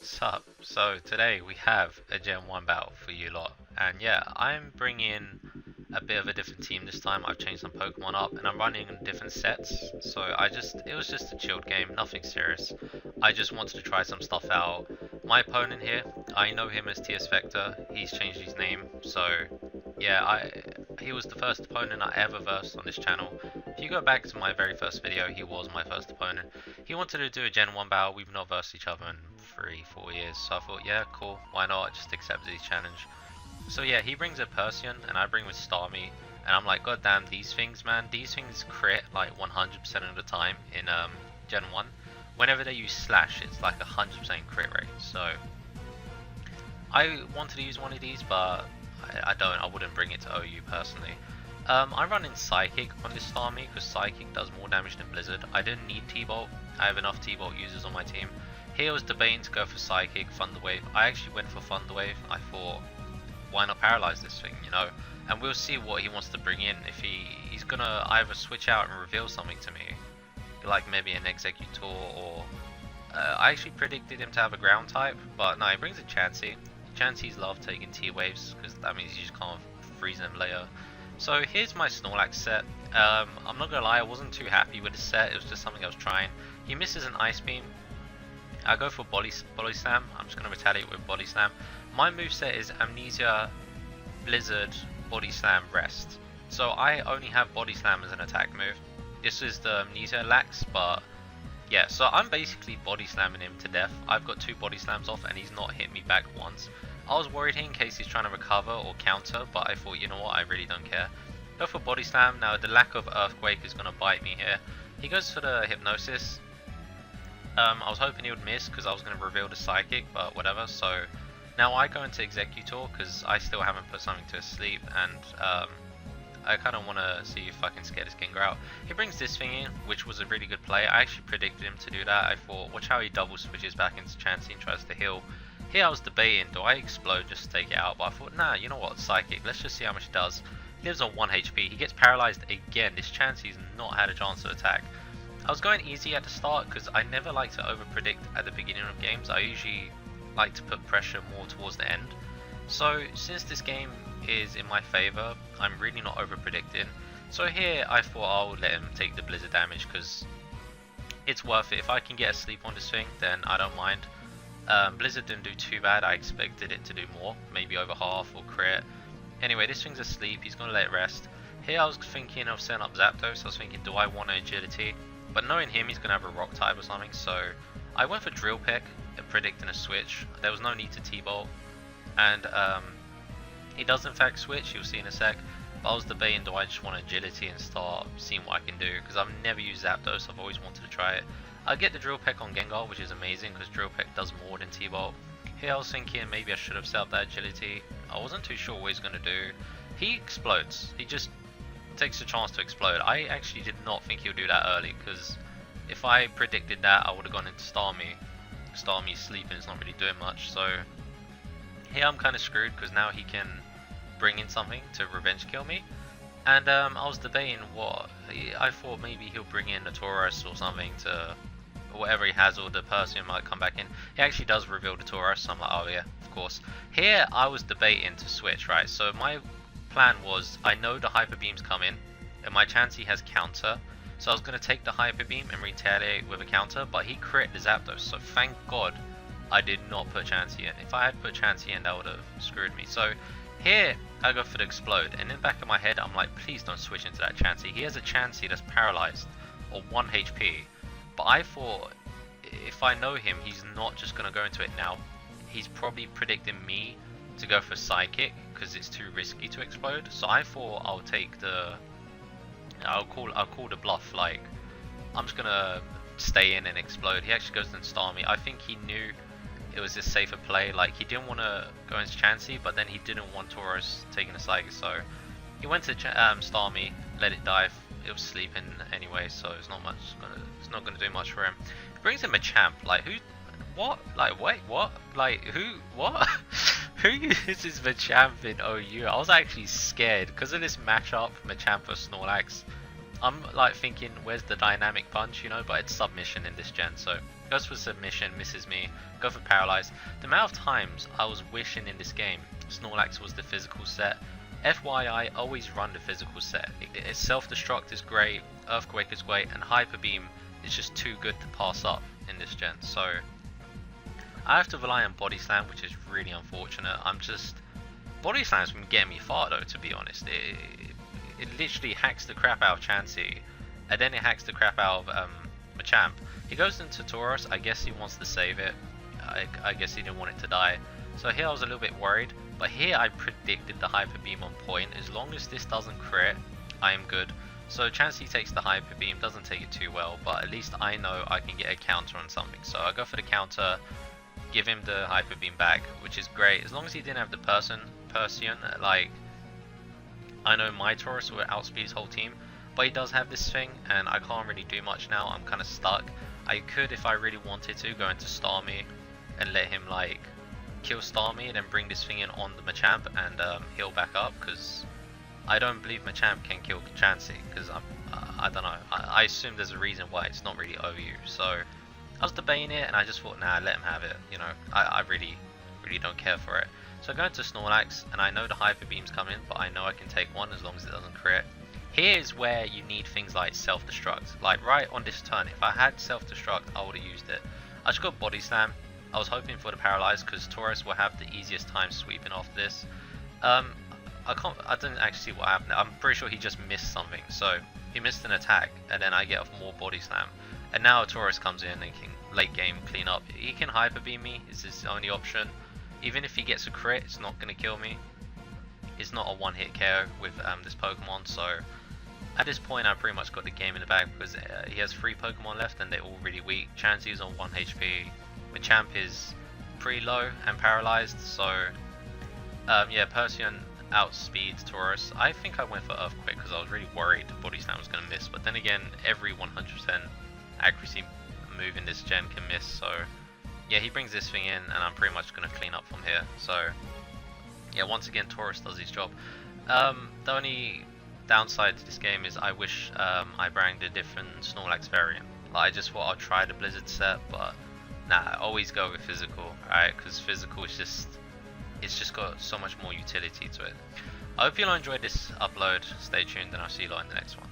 Sup? So today we have a Gen 1 battle for you lot. And yeah, I'm bringing a bit of a different team this time. I've changed some Pokemon up and I'm running different sets. So it was just a chilled game, nothing serious. I just wanted to try some stuff out. My opponent here, I know him as TS Vector. He's changed his name. So yeah, he was the first opponent I ever versed on this channel. If you go back to my very first video, he was my first opponent. He wanted to do a Gen 1 battle. We've not versed each other in 3-4 years, so I thought, yeah, cool, why not, just accept his challenge. So yeah, he brings a Persian and I bring with Starmie, and I'm like, god damn, these things, man, these things crit like 100% of the time in Gen 1. Whenever they use Slash, it's like 100% crit rate. So I wanted to use one of these, but I wouldn't bring it to OU personally. I run in Psychic on this Starmie because Psychic does more damage than Blizzard. I didn't need T-Bolt, I have enough T-Bolt users on my team. Here I was debating to go for Psychic, Thunder Wave. I actually went for Thunder Wave. I thought, why not paralyze this thing, you know? And we'll see what he wants to bring in. If he's gonna either switch out and reveal something to me, like maybe an Executor, or I actually predicted him to have a ground type, but no, he brings a Chansey. Chanseys love taking T-Waves because that means you just can't freeze them later. So here's my Snorlax set. I'm not gonna lie, I wasn't too happy with the set. It was just something I was trying. He misses an Ice Beam. I go for body slam. I'm just going to retaliate with body slam. My moveset is Amnesia, Blizzard, body slam, rest. So I only have body slam as an attack move. This is the Amnesia lax, but yeah, so I'm basically body slamming him to death. I've got 2 body slams off and he's not hit me back once. I was worried in case he's trying to recover or counter, but I thought, you know what, I really don't care. Go for body slam. Now the lack of Earthquake is going to bite me here. He goes for the Hypnosis. I was hoping he would miss because I was going to reveal the Psychic, but whatever. So now I go into Executor because I still haven't put something to sleep, and I kind of want to see if I can scare this Gengar out. He brings this thing in, which was a really good play. I actually predicted him to do that. I thought, watch how he double switches back into Chansey and tries to heal. Here I was debating, do I explode just to take it out? But I thought, nah, you know what, Psychic, let's just see how much it does. He lives on 1 HP. He gets paralyzed again. This Chansey's not had a chance to attack. I was going easy at the start because I never like to over predict at the beginning of games. I usually like to put pressure more towards the end. So since this game is in my favor, I'm really not over predicting. So here I thought I'll let him take the Blizzard damage because it's worth it. If I can get a sleep on this thing, then I don't mind. Blizzard didn't do too bad. I expected it to do more, maybe over half or crit. Anyway, this thing's asleep. He's going to let it rest. Here I was thinking of setting up Zapdos. I was thinking, do I want an Agility? But knowing him, he's going to have a Rock type or something, so I went for Drill Peck, predicting a switch. There was no need to T-Bolt, and he does in fact switch, you'll see in a sec. But I was debating, do I just want Agility and start seeing what I can do, because I've never used Zapdos, I've always wanted to try it. I get the Drill Peck on Gengar, which is amazing, because Drill Peck does more than T-Bolt. Here I was thinking maybe I should have set up that Agility. I wasn't too sure what he's going to do. He explodes, he just takes a chance to explode. I actually did not think he would do that early, because if I predicted that, I would have gone into Starmie. Starmie sleeping is not really doing much, so here I'm kind of screwed because now he can bring in something to revenge kill me. And I was debating what, I thought maybe he'll bring in a Tauros or something to, whatever he has, or the Persian might come back in. He actually does reveal the Tauros, so I'm like, oh yeah, of course. Here I was debating to switch, right? So my plan was, I know the Hyper Beam's coming and my Chansey has counter, so I was going to take the Hyper Beam and retaliate with a counter, but he crit the Zapdos, so thank god I did not put Chansey in. If I had put Chansey in, that would have screwed me. So here I go for the Explode, and in the back of my head I'm like, please don't switch into that Chansey. He has a Chansey that's paralyzed or 1 HP, but I thought if I know him, he's not just going to go into it now. He's probably predicting me to go for Psychic because it's too risky to explode. So I thought I'll take the, I'll call the bluff. Like, I'm just gonna stay in and explode. He actually goes and Starmie. I think he knew it was a safer play. Like, he didn't want to go into Chansey, but then he didn't want Tauros taking a Psychic. So he went to Starmie, let it die. It was sleeping anyway, so it's not gonna do much for him. He brings him a Champ. Like, who? What? Like, wait, what? Like, who? What? Who uses Machamp in OU? I was actually scared because of this matchup, Machamp vs Snorlax. I'm like thinking, where's the dynamic punch, you know? But it's submission in this gen, so Goes for submission, misses me. Go for paralyzed. The amount of times I was wishing in this game Snorlax was the physical set. FYI, always run the physical set. Self-destruct is great, Earthquake is great, and Hyper Beam is just too good to pass up in this gen. So I have to rely on Body Slam, which is really unfortunate. Body Slam's been getting me far though, to be honest. It literally hacks the crap out of Chansey, and then it hacks the crap out of Machamp. He goes into Tauros. I guess he wants to save it. I guess he didn't want it to die. So here I was a little bit worried, but here I predicted the Hyper Beam on point. As long as this doesn't crit, I am good. So Chansey takes the Hyper Beam, doesn't take it too well, but at least I know I can get a counter on something. So I go for the counter, give him the Hyper Beam back, which is great. As long as he didn't have the Persian, like, I know my Tauros will outspeed his whole team, but he does have this thing, and I can't really do much now. I'm kind of stuck. I could, if I really wanted to, go into Starmie and let him, like, kill Starmie and then bring this thing in on the Machamp and heal back up, because I don't believe Machamp can kill Chansey, because I don't know. I assume there's a reason why it's not really OU. So I was debating it, and I just thought, nah, let him have it. You know, I really don't care for it. So I go into Snorlax, and I know the Hyper Beam's coming, but I know I can take one as long as it doesn't crit. Here's where you need things like self-destruct. Like right on this turn, if I had self-destruct, I would have used it. I just got Body Slam. I was hoping for the paralyze because Tauros will have the easiest time sweeping off this. I didn't actually see what happened. I'm pretty sure he just missed something. So he missed an attack, and then I get off more Body Slam. And now Tauros comes in and can late game clean up. He can Hyper Beam me. It's his only option. Even if he gets a crit, it's not going to kill me. It's not a one-hit KO with this Pokemon. So at this point, I pretty much got the game in the bag because he has 3 Pokemon left and they're all really weak. Chansey is on 1 HP. Machamp is pretty low and paralyzed. So yeah, Persian outspeeds Tauros. I think I went for Earthquake because I was really worried Body Slam was going to miss. But then again, every 100% accuracy move in this gen can miss. So yeah, he brings this thing in and I'm pretty much going to clean up from here. So yeah, once again, Tauros does his job. The only downside to this game is I wish I banged a different Snorlax variant. Like, I just thought I'd try the Blizzard set, but nah, always go with physical, right? Because physical is it's just got so much more utility to it. I hope you all enjoyed this upload. Stay tuned and I'll see you all in the next one.